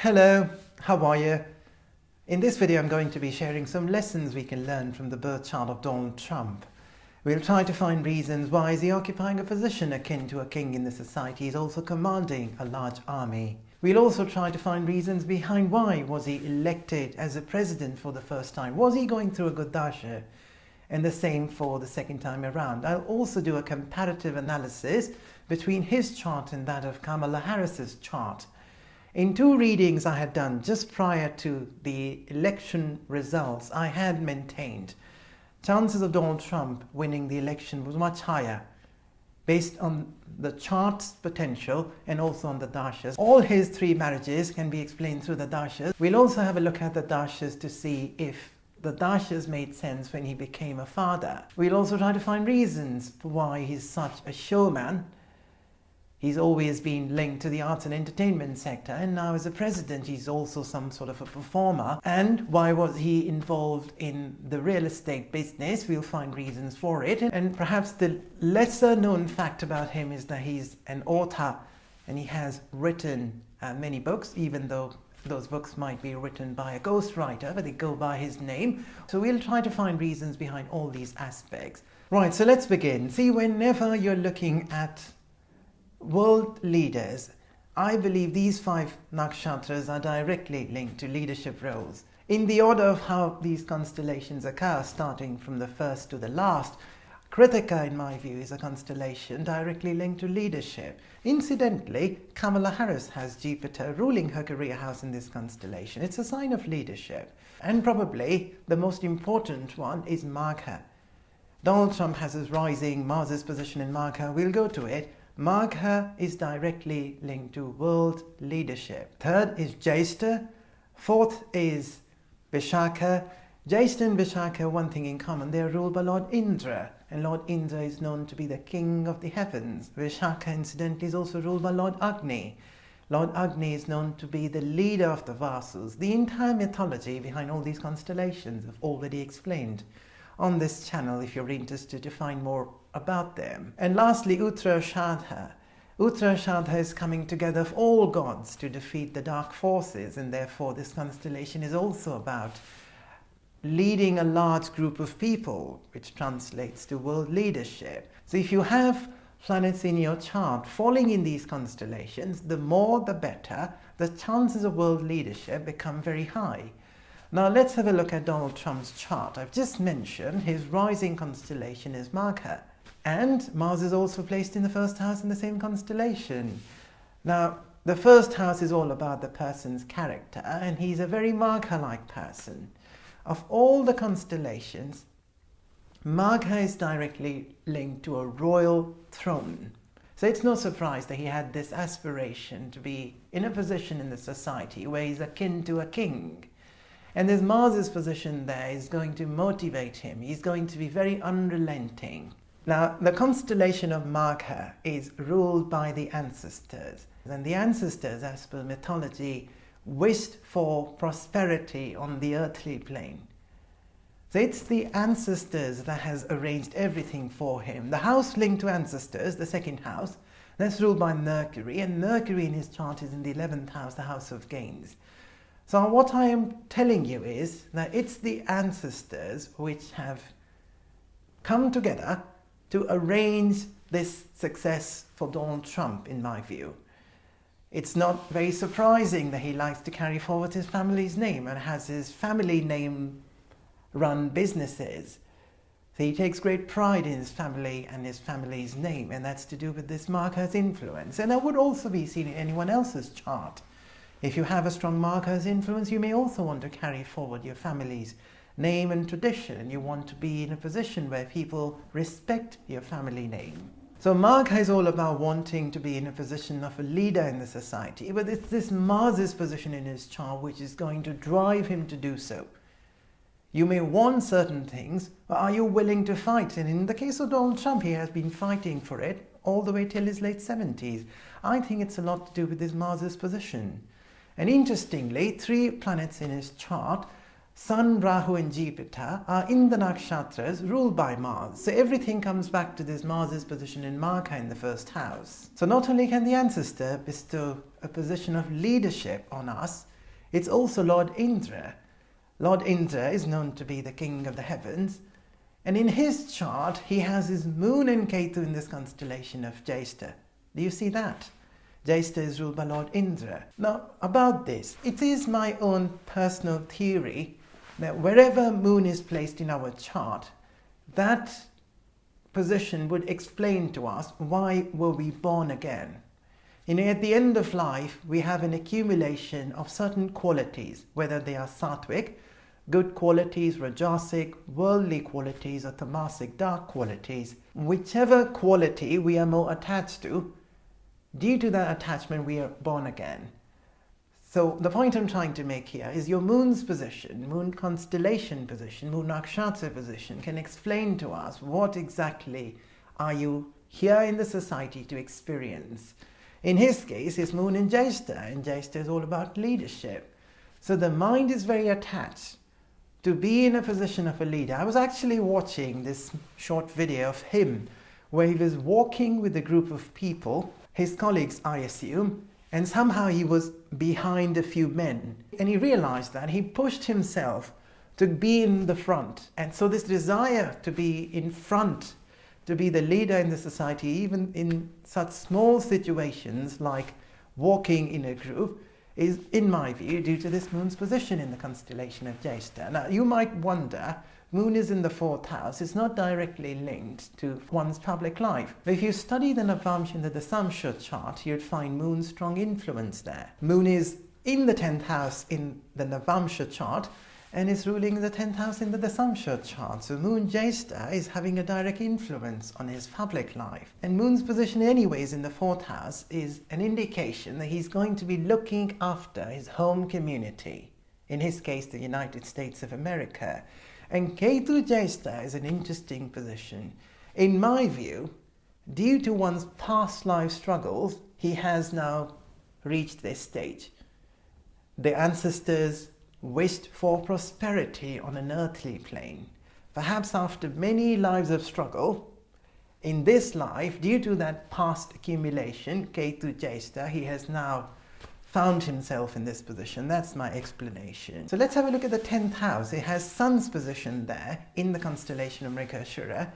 Hello, how are you? In this video I'm going to be sharing some lessons we can learn from the birth chart of Donald Trump. We'll try to find reasons why is he occupying a position akin to a king in the society. He's also commanding a large army. We'll also try to find reasons behind why was he elected as a president for the first time. Was he going through a good dasha? And the same for the second time around. I'll also do a comparative analysis between his chart and that of Kamala Harris's chart. In two readings I had done just prior to the election results, I had maintained chances of Donald Trump winning the election was much higher based on the chart's potential and also on the dashas. All his three marriages can be explained through the dashas. We'll also have a look at the dashas to see if the dashas made sense when he became a father. We'll also try to find reasons for why he's such a showman. He's always been linked to the arts and entertainment sector, and now as a president he's also some sort of a performer. And why was he involved in the real estate business? We'll find reasons for it. And perhaps the lesser known fact about him is that he's an author and he has written many books, even though those books might be written by a ghostwriter, but they go by his name. So we'll try to find reasons behind all these aspects. Right, so let's begin. See, whenever you're looking at world leaders, I believe these 5 Nakshatras are directly linked to leadership roles. In the order of how these constellations occur, starting from the first to the last, Krittika, in my view, is a constellation directly linked to leadership. Incidentally, Kamala Harris has Jupiter ruling her career house in this constellation. It's a sign of leadership. And probably the most important one is Magha. Donald Trump has his rising Mars's position in Magha. We'll go to it. Magha is directly linked to world leadership. Third is Jyeshtha. Fourth is Vishaka. Jyeshtha and Vishaka, one thing in common, they are ruled by Lord Indra. And Lord Indra is known to be the king of the heavens. Vishaka, incidentally, is also ruled by Lord Agni. Lord Agni is known to be the leader of the Vasus. The entire mythology behind all these constellations I've already explained on this channel if you're interested to find more about them. And lastly, Uttarashadha. Uttarashadha is coming together of all gods to defeat the dark forces, and therefore this constellation is also about leading a large group of people, which translates to world leadership. So if you have planets in your chart falling in these constellations, the more the better, the chances of world leadership become very high. Now let's have a look at Donald Trump's chart. I've just mentioned his rising constellation is Magha, and Mars is also placed in the first house in the same constellation. Now the first house is all about the person's character, and he's a very Magha-like person. Of all the constellations, Magha is directly linked to a royal throne. So it's no surprise that he had this aspiration to be in a position in the society where he's akin to a king. And this Mars's position there is going to motivate him. He's going to be very unrelenting. Now, the constellation of Magha is ruled by the ancestors. And the ancestors, as per mythology, wished for prosperity on the earthly plane. So it's the ancestors that has arranged everything for him. The house linked to ancestors, the second house, that's ruled by Mercury. And Mercury in his chart is in the 11th house, the house of gains. So what I am telling you is that it's the ancestors which have come together to arrange this success for Donald Trump, in my view. It's not very surprising that he likes to carry forward his family's name and has his family name run businesses. So he takes great pride in his family and his family's name, and that's to do with this Magha's influence. And that would also be seen in anyone else's chart. If you have a strong Magha's influence, you may also want to carry forward your family's name and tradition, and you want to be in a position where people respect your family name. So Magha is all about wanting to be in a position of a leader in the society, but it's this Mars's position in his chart which is going to drive him to do so. You may want certain things, but are you willing to fight? And in the case of Donald Trump, he has been fighting for it all the way till his late 70s. I think it's a lot to do with this Mars's position. And interestingly, 3 planets in his chart, Sun, Rahu and Jupiter, are in the Nakshatras ruled by Mars. So everything comes back to this Mars's position in Magha in the first house. So not only can the ancestor bestow a position of leadership on us, It's also Lord Indra. Lord Indra is known to be the king of the heavens, and in his chart he has his moon and Ketu in this constellation of Jyeshtha. Do you see that? Jyeshtha is ruled by Lord Indra. Now, about this, it is my own personal theory that wherever moon is placed in our chart, that position would explain to us why were we born again. At the end of life, we have an accumulation of certain qualities, whether they are sattvic, good qualities, rajasic, worldly qualities, or tamasic, dark qualities. Whichever quality we are more attached to, due to that attachment, we are born again. So the point I'm trying to make here is your moon's position, moon constellation position, moon nakshatra position can explain to us what exactly are you here in the society to experience. In his case, his moon in Jyeshtha, and Jyeshtha is all about leadership. So the mind is very attached to be in a position of a leader. I was actually watching this short video of him where he was walking with a group of people, his colleagues I assume, and somehow he was behind a few men. And he realized that he pushed himself to be in the front. And so this desire to be in front, to be the leader in the society, even in such small situations like walking in a group, is, in my view, due to this moon's position in the constellation of Jyeshtha. Now, you might wonder, moon is in the 4th house, it's not directly linked to one's public life. But if you study the Navamsha and the Dasamsha chart, you'd find moon's strong influence there. Moon is in the 10th house in the Navamsha chart, and is ruling the 10th house in the Dasamsha chart. So moon Jyeshtha is having a direct influence on his public life. And moon's position anyways in the 4th house is an indication that he's going to be looking after his home community. In his case, the United States of America. And Ketu Jyeshtha is an interesting position. In my view, due to one's past life struggles, he has now reached this stage. The ancestors wished for prosperity on an earthly plane. Perhaps after many lives of struggle, in this life, due to that past accumulation, Ketu Jyeshtha, he has now found himself in this position. That's my explanation. So let's have a look at the 10th house. It has Sun's position there in the constellation of Mrigashira.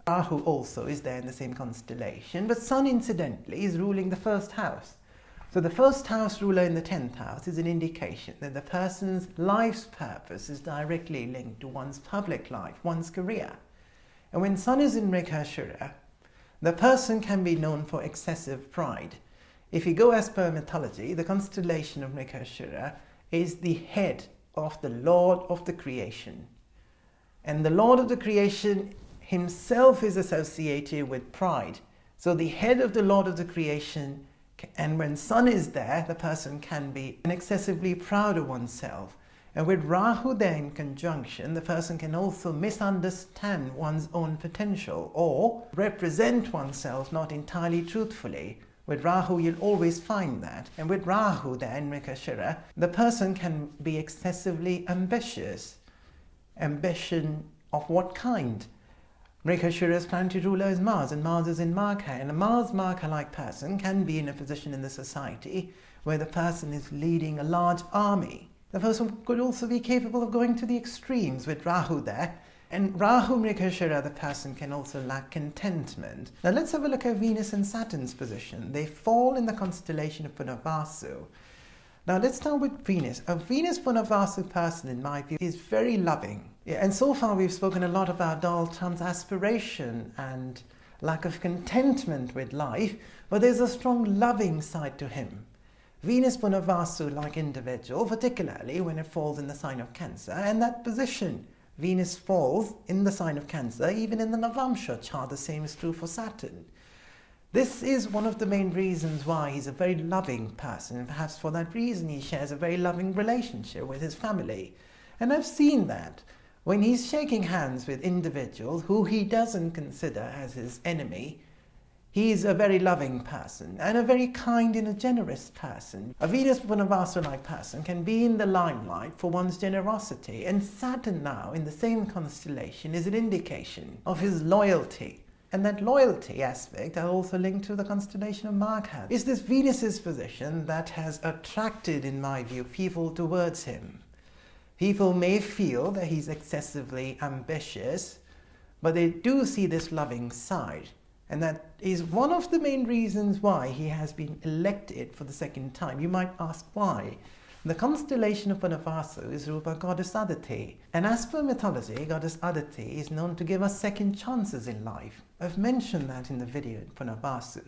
Rahu also is there in the same constellation, but Sun incidentally is ruling the 1st house. So the 1st house ruler in the 10th house is an indication that the person's life's purpose is directly linked to one's public life, one's career. And when Sun is in Mrigashira, the person can be known for excessive pride. If you go as per mythology, the constellation of Mrigashira is the head of the Lord of the creation. And the Lord of the creation himself is associated with pride. So the head of the Lord of the creation, and when Sun is there, the person can be excessively proud of oneself. And with Rahu there in conjunction, the person can also misunderstand one's own potential or represent oneself not entirely truthfully. With Rahu, you'll always find that. And with Rahu there in Mrigashira, the person can be excessively ambitious. Ambition of what kind? Mrigashira's planetary ruler is Mars, and Mars is in Magha. And a Mars-Magha-like person can be in a position in the society where the person is leading a large army. The person could also be capable of going to the extremes with Rahu there. And Rahu Mrigashira, the person can also lack contentment. Now let's have a look at Venus and Saturn's position. They fall in the constellation of Punarvasu. Now let's start with Venus. A Venus Punarvasu person, in my view, is very loving. And so far we've spoken a lot about Donald Trump's aspiration and lack of contentment with life, but there's a strong loving side to him. Venus Punarvasu-like individual, particularly when it falls in the sign of Cancer, and that position, Venus falls in the sign of Cancer, even in the Navamsha chart, the same is true for Saturn. This is one of the main reasons why he's a very loving person, and perhaps for that reason he shares a very loving relationship with his family. And I've seen that when he's shaking hands with individuals who he doesn't consider as his enemy, he's a very loving person and a very kind and a generous person. A Venus Punarvasu-like person can be in the limelight for one's generosity, and Saturn now in the same constellation is an indication of his loyalty And that loyalty aspect are also linked to the constellation of Magha. It's this Venus's position that has attracted, in my view, people towards him. People may feel that he's excessively ambitious, but they do see this loving side. And that is one of the main reasons why he has been elected for the second time. You might ask why. The constellation of Punavasu is ruled by goddess Aditi. And as per mythology, goddess Aditi is known to give us second chances in life. I've mentioned that in the video in Punavasu.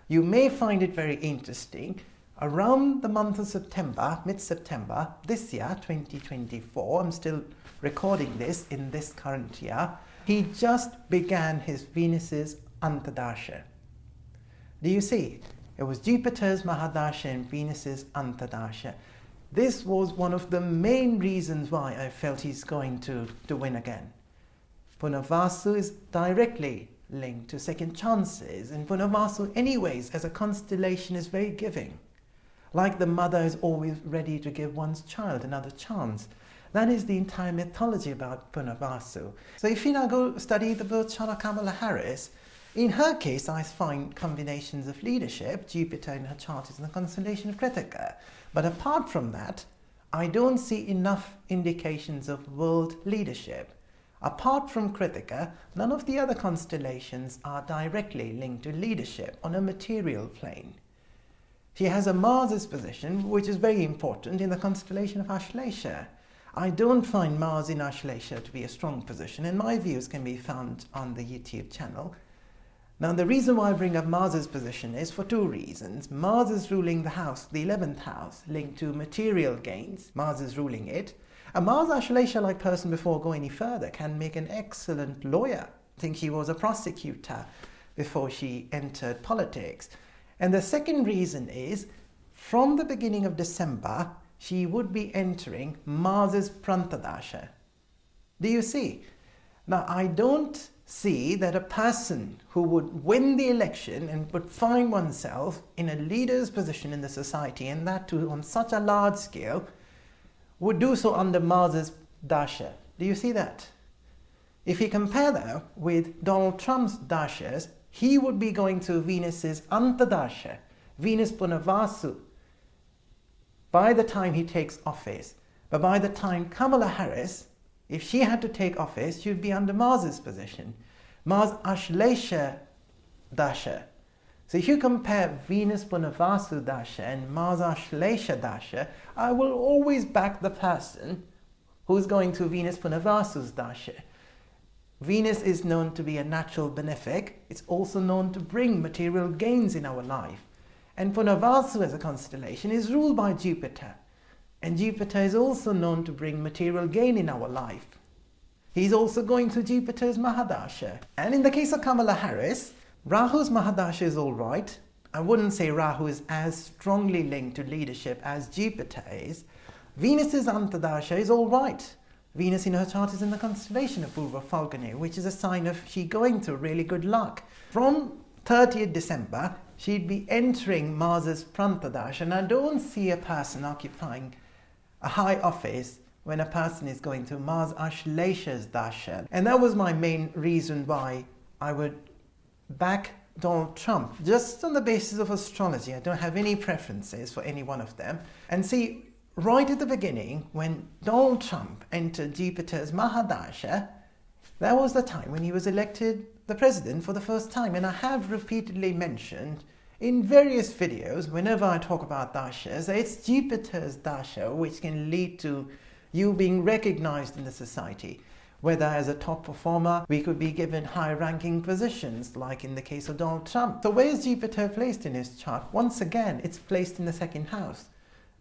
You may find it very interesting. Around the month of September, mid-September, this year, 2024, I'm still recording this in this current year, he just began his Venus's antardasha. Do you see? It was Jupiter's mahadasha and Venus's antardasha. This was one of the main reasons why I felt he's going to win again. Punavasu is directly linked to second chances, and Punavasu anyways as a constellation is very giving. Like the mother is always ready to give one's child another chance. That is the entire mythology about Punavasu. So if you now go study the birth chart of Kamala Harris, in her case I find combinations of leadership. Jupiter in her chart is in the constellation of Krittika. But apart from that, I don't see enough indications of world leadership. Apart from Krittika, none of the other constellations are directly linked to leadership on a material plane. She has a Mars's position, which is very important in the constellation of Ashlesha. I don't find Mars in Ashlesha to be a strong position, and my views can be found on the YouTube channel. Now, the reason why I bring up Mars's position is for two reasons. Mars is ruling the house, the 11th house, linked to material gains. Mars is ruling it. A Mars Ashlesha-like person, before going any further, can make an excellent lawyer. I think she was a prosecutor before she entered politics. And the second reason is, from the beginning of December, she would be entering Mars's Prantadasha. Do you see? Now, I don't see that a person who would win the election and would find oneself in a leader's position in the society, and that too on such a large scale, would do so under Mars's dasha. Do you see that? If you compare that with Donald Trump's dashas, he would be going to Venus's antardasha, Venus Punavasu, by the time he takes office. But by the time Kamala Harris, if she had to take office, she would be under Mars's position. Mars Ashlesha dasha. So if you compare Venus Punavasu dasha and Mars Ashlesha dasha, I will always back the person who's going to Venus Punavasu's dasha. Venus is known to be a natural benefic. It's also known to bring material gains in our life. And Punavasu as a constellation is ruled by Jupiter. And Jupiter is also known to bring material gain in our life. He's also going to Jupiter's mahadasha. And in the case of Kamala Harris, Rahu's mahadasha is all right. I wouldn't say Rahu is as strongly linked to leadership as Jupiter is. Venus's antardasha is all right. Venus in her chart is in the constellation of Purva Falguni, which is a sign of she going through really good luck. From 30th December, she'd be entering Mars's Prantadasha, and I don't see a person occupying a high office when a person is going to Mars Ashlesha's dasha. And that was my main reason why I would back Donald Trump, just on the basis of astrology. I don't have any preferences for any one of them. And see, right at the beginning, when Donald Trump entered Jupiter's mahadasha, that was the time when he was elected the president for the first time. And I have repeatedly mentioned in various videos, whenever I talk about dashas, it's Jupiter's dasha which can lead to you being recognized in the society. Whether as a top performer, we could be given high-ranking positions, like in the case of Donald Trump. So where is Jupiter placed in his chart? Once again, it's placed in the second house.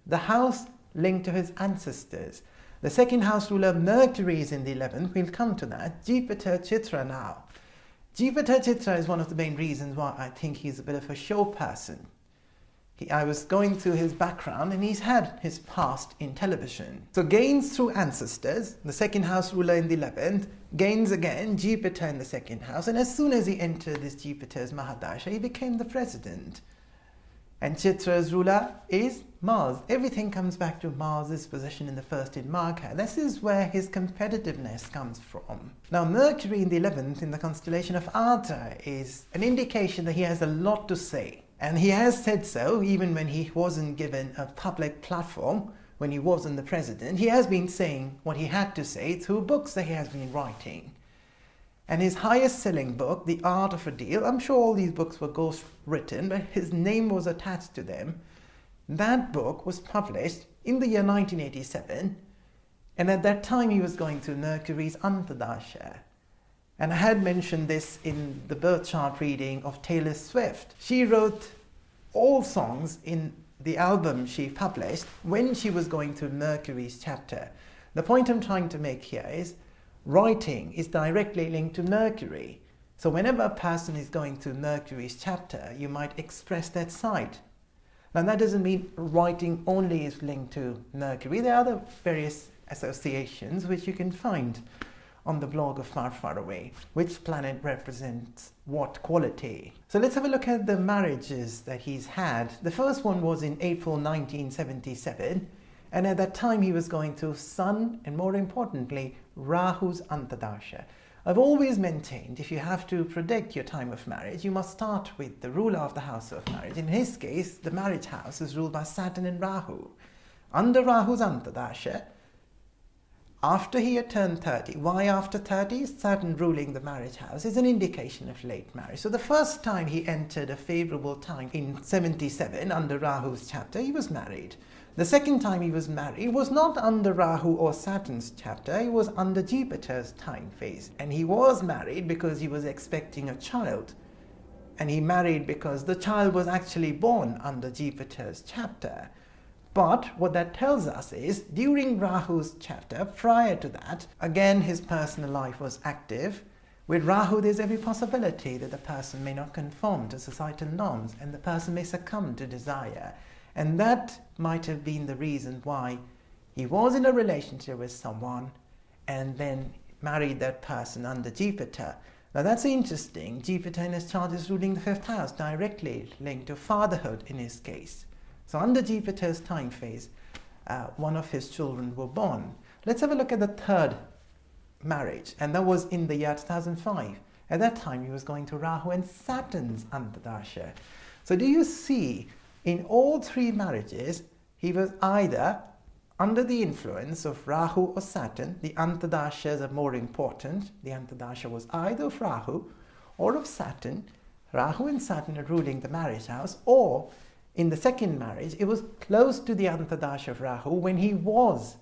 The house linked to his ancestors. The second house ruler Mercury is in the 11th. We'll come to that. Jupiter Chitra now. Jupiter Chitra is one of the main reasons why I think he's a bit of a show person. I was going through his background, and he's had his past in television. So gains through ancestors, the second house ruler in the 11th, gains again, Jupiter in the second house, and as soon as he entered this Jupiter's mahadasha, he became the president. And Chitra's ruler is Mars. Everything comes back to Mars's position in the first in Magha. This is where his competitiveness comes from. Now Mercury in the 11th in the constellation of Arta is an indication that he has a lot to say. And he has said so even when he wasn't given a public platform, when he wasn't the president. He has been saying what he had to say through books that he has been writing. And his highest selling book, The Art of a Deal, I'm sure all these books were ghost written, but his name was attached to them. That book was published in the year 1987, and at that time he was going through Mercury's antardasha. And I had mentioned this in the birth chart reading of Taylor Swift. She wrote all songs in the album she published when she was going through Mercury's chapter. The point I'm trying to make here is writing is directly linked to Mercury. So whenever a person is going through Mercury's chapter, you might express that side. Now that doesn't mean writing only is linked to Mercury. There are other various associations which you can find on the blog of Far Far Away. Which planet represents what quality? So let's have a look at the marriages that he's had. The first one was in April 1977. And at that time he was going through Sun and, more importantly, Rahu's antardasha. I've always maintained if you have to predict your time of marriage, you must start with the ruler of the house of marriage. In his case, the marriage house is ruled by Saturn and Rahu. Under Rahu's antardasha, after he had turned 30, why after 30? Saturn ruling the marriage house is an indication of late marriage. So the first time he entered a favorable time in 77 under Rahu's chapter, he was married. The second time he was married was not under Rahu or Saturn's chapter, he was under Jupiter's time phase. And he was married because he was expecting a child. And he married because the child was actually born under Jupiter's chapter. But what that tells us is, during Rahu's chapter, prior to that, again his personal life was active. With Rahu, there's every possibility that the person may not conform to societal norms and the person may succumb to desire. And that might have been the reason why he was in a relationship with someone and then married that person under Jupiter. Now that's interesting. Jupiter in his chart is ruling the 5th house, directly linked to fatherhood in his case. So under Jupiter's time phase, one of his children were born. Let's have a look at the third marriage, and that was in the year 2005. At that time, he was going to Rahu and Saturn's antardasha. So do you see, in all three marriages, he was either under the influence of Rahu or Saturn. The antardashas are more important. The antardasha was either of Rahu or of Saturn. Rahu and Saturn are ruling the marriage house, or in the second marriage, it was close to the antardasha of Rahu when he was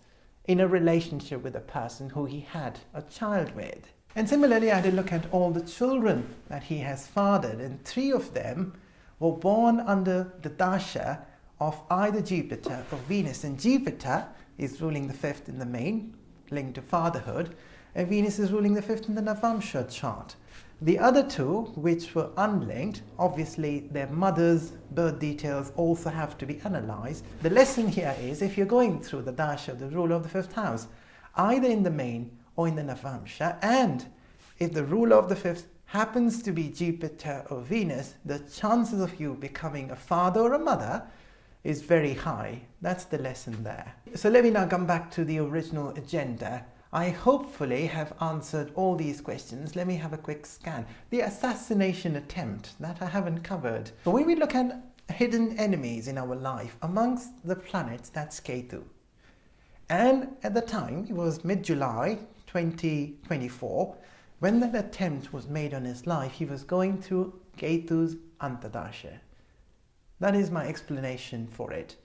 in a relationship with a person who he had a child with. And similarly, I had a look at all the children that he has fathered, and 3 of them were born under the dasha of either Jupiter or Venus. And Jupiter is ruling the 5th in the main, linked to fatherhood, and Venus is ruling the 5th in the Navamsha chart. The other 2, which were unlinked, obviously their mother's birth details also have to be analysed. The lesson here is, if you're going through the dasha, the ruler of the 5th house, either in the main or in the Navamsha, and if the ruler of the 5th happens to be Jupiter or Venus, the chances of you becoming a father or a mother is very high. That's the lesson there. So let me now come back to the original agenda. I hopefully have answered all these questions. Let me have a quick scan. The assassination attempt, that I haven't covered. But when we look at hidden enemies in our life, amongst the planets, that's Ketu. And at the time, it was mid-July 2024, when that attempt was made on his life, he was going through Ketu's antardasha. That is my explanation for it.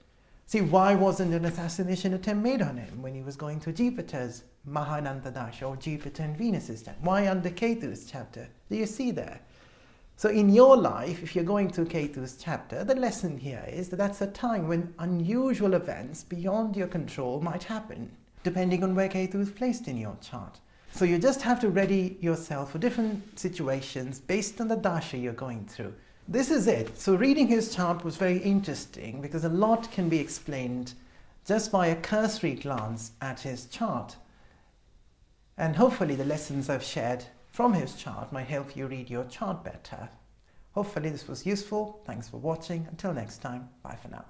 See, why wasn't an assassination attempt made on him when he was going through Jupiter's mahadasha or Jupiter and Venus's chapter? Why under Ketu's chapter? Do you see there? So in your life, if you're going through Ketu's chapter, the lesson here is that that's a time when unusual events beyond your control might happen, depending on where Ketu is placed in your chart. So you just have to ready yourself for different situations based on the dasha you're going through. This is it. So reading his chart was very interesting because a lot can be explained just by a cursory glance at his chart. And hopefully the lessons I've shared from his chart might help you read your chart better. Hopefully this was useful. Thanks for watching. Until next time, bye for now.